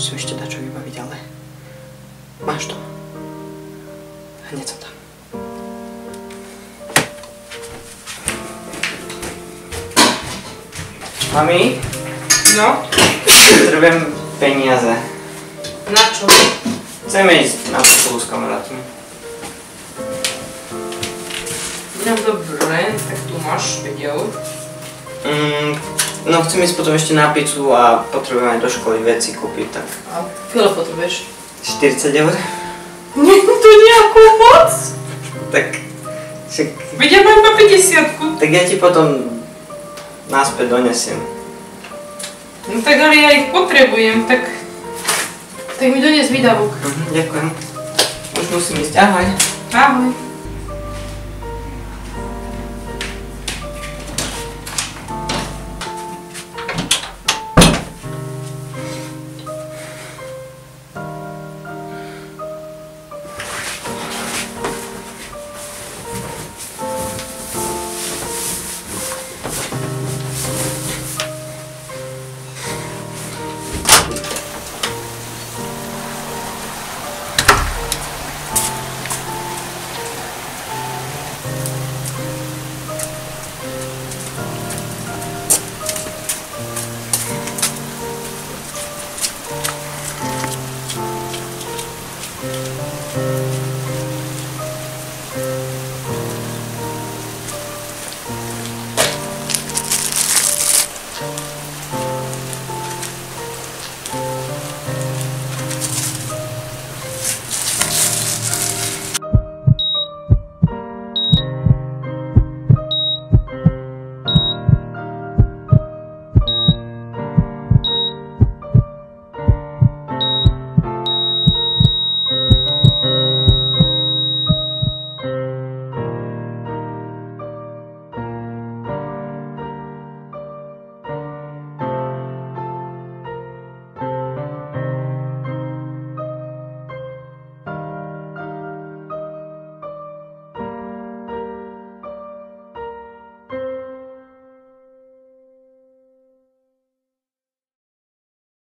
Musím ešte dať čo vybaviť, ale... Máš to. Hneď som tam. Mami? No? Potrebujem peniaze. Na čo? Chceme ísť na spolu s kamarátmi. No dobre, tak tu máš 5 eur. No chcem ísť potom ešte na pizzu a potrebujem aj do školy veci kúpiť, tak... A koľko potrebuješ? 40 eur? Nie, to nejakú moc? Tak... Však... Veď ja mám iba 50-ku. Tak ja ti potom... naspäť donesiem. No tak ale ja ich potrebujem, tak... Tak mi donies výdavok. Ďakujem. Už musím ísť, ahoj. Ahoj.